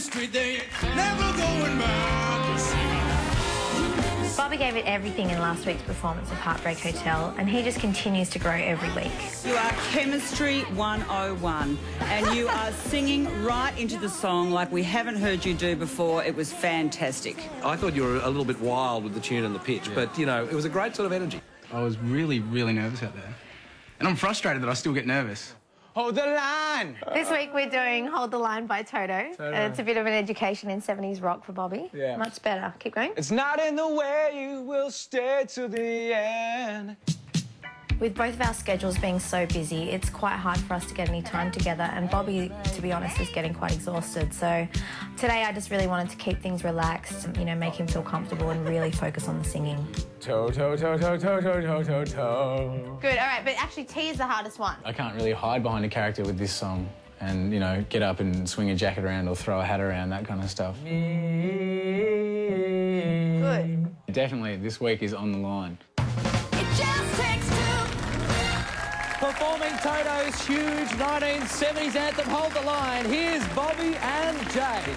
chemistry, they never going back. Bobby gave it everything in last week's performance of Heartbreak Hotel, and he just continues to grow every week. You are Chemistry 101, and you are singing right into the song like we haven't heard you do before. It was fantastic. I thought you were a little bit wild with the tune and the pitch, but, you know, it was a great sort of energy. I was really, really nervous out there. And I'm frustrated that I still get nervous. Hold the line! This week we're doing Hold the Line by Toto. And it's a bit of an education in 70s rock for Bobby. Yeah. Much better. Keep going. It's not in the way you will stay to the end. With both of our schedules being so busy, it's quite hard for us to get any time together, and Bobby, to be honest, is getting quite exhausted. So today I just really wanted to keep things relaxed, you know, make him feel comfortable and really focus on the singing. Toe, toe, toe, toe, toe, toe, toe, toe, toe. Good, all right, but actually T is the hardest one. I can't really hide behind a character with this song and, you know, get up and swing a jacket around or throw a hat around, that kind of stuff. Good. Definitely, this week is on the line. Performing Toto's huge 1970s anthem, Hold the Line, here's Bobby and Jade.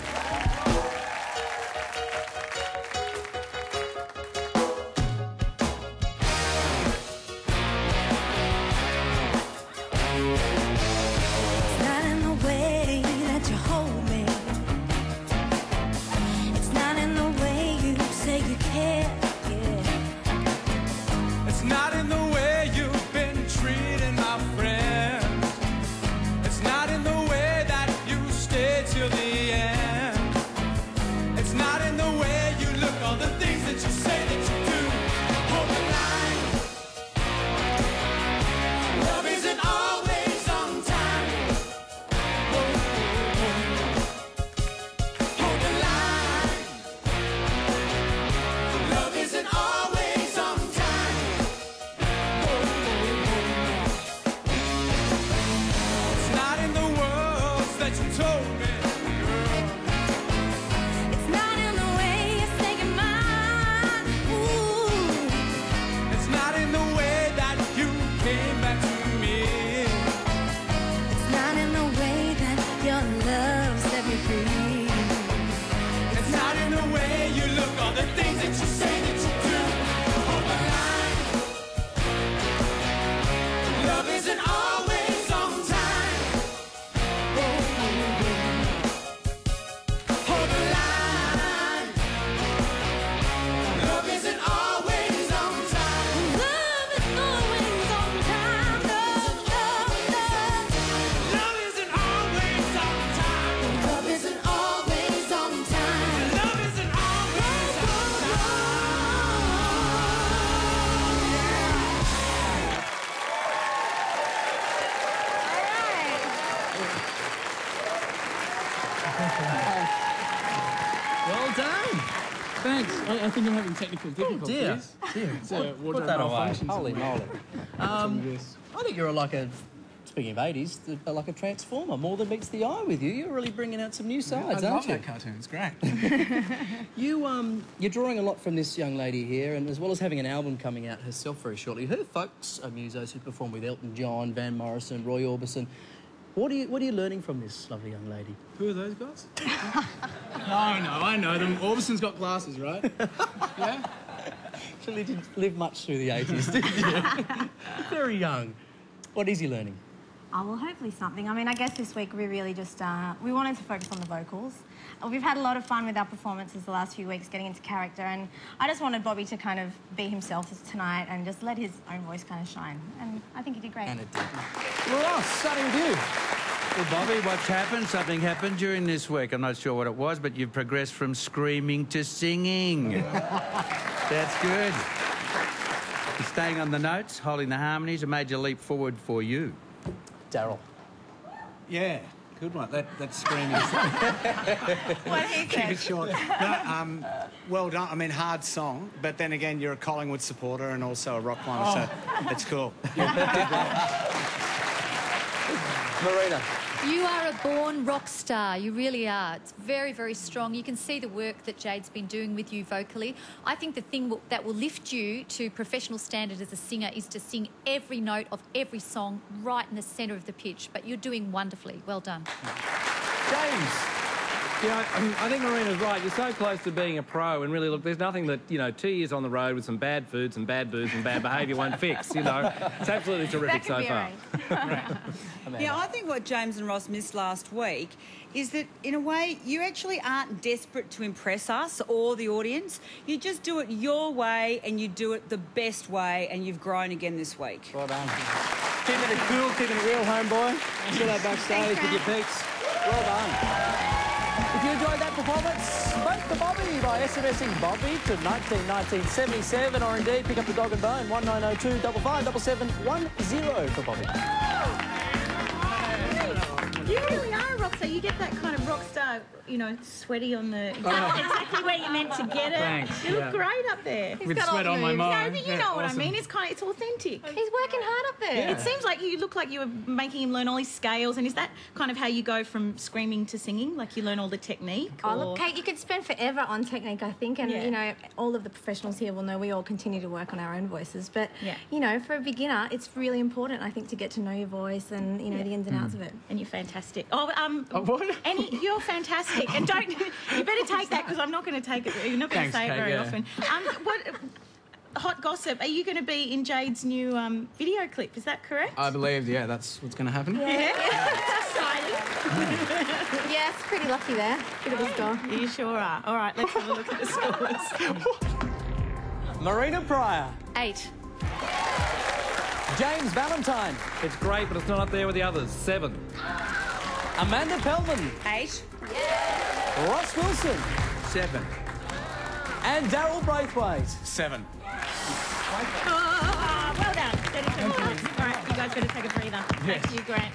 Well done. Thanks. I think I'm having technical difficulties. Oh, dear. Put that away. Holy moly. I think you're like a, speaking of 80s, like a transformer. More than meets the eye with you. You're really bringing out some new sides, I aren't love you? that cartoon. It's great. You're drawing a lot from this young lady here, and as well as having an album coming out herself very shortly. Her folks are musos who perform with Elton John, Van Morrison, Roy Orbison. What are you learning from this lovely young lady? Who are those guys? No, I know them. Orbison's got glasses, right? Yeah? Actually didn't live much through the 80s, did you? Very young. What is he learning? Oh, well, hopefully something. I mean, I guess this week we really just, we wanted to focus on the vocals. We've had a lot of fun with our performances the last few weeks, getting into character, and I just wanted Bobby to kind of be himself tonight and just let his own voice kind of shine. And I think he did great. And it did. Well, Ross, starting with you. Well, Bobby, what's happened? Something happened during this week. I'm not sure what it was, but you've progressed from screaming to singing. That's good. You're staying on the notes, holding the harmonies, a major leap forward for you. Daryl. Yeah, good one. That screaming. What he Keep said. it short. No, well done. I mean, hard song, but then again, you're a Collingwood supporter and also a rock one, so it's cool. Marina. You are a born rock star. You really are. It's very, very strong. You can see the work that Jade's been doing with you vocally. I think the thing that will lift you to professional standard as a singer is to sing every note of every song right in the centre of the pitch. But you're doing wonderfully. Well done. James. Yeah, I think Marina's right. You're so close to being a pro, and really, look, there's nothing that, 2 years on the road with some bad food, some bad booze and bad behaviour won't fix, It's absolutely terrific so far. Yeah, I think what James and Ross missed last week is that, in a way, you actually aren't desperate to impress us or the audience. You just do it your way, and you do it the best way, and you've grown again this week. Well done. Keeping it cool, keeping it real, homeboy. Sit out backstage with your peaks. Well done. If you enjoyed that performance, vote for Bobby by SMSing Bobby to 1977, or indeed pick up the dog and bone 1902 557710 for Bobby. You really are a rock star. You get that kind of rock star, sweaty on the... Exactly where you're meant to get it. Thanks. You look great up there. With sweat on my mind. No, but you know what I mean. It's authentic. He's working hard up there. Yeah. It seems like you look like you were making him learn all his scales. And is that kind of how you go from screaming to singing? Like you learn all the technique? Oh, look, Kate, you could spend forever on technique, I think. And, all of the professionals here will know we all continue to work on our own voices. But, for a beginner, it's really important, I think, to get to know your voice and, the ins and outs of it. And you're fantastic. Oh, what? You're fantastic. And don't... You better take that, because I'm not going to take it. You're not going to say it very often. Hot gossip, are you going to be in Jade's new video clip? Is that correct? I believe, that's what's going to happen. Yeah. That's exciting. Yes, pretty lucky there. Bit of a score. You sure are. All right, let's have a look at the scores. Marina Pryor. 8. James Valentine. It's great, but it's not up there with the others. 7. Amanda Pellman. 8. Ross Wilson. 7. And Daryl Braithwaite. 7. Well done. All right, you guys better take a breather. Thank you, Grant.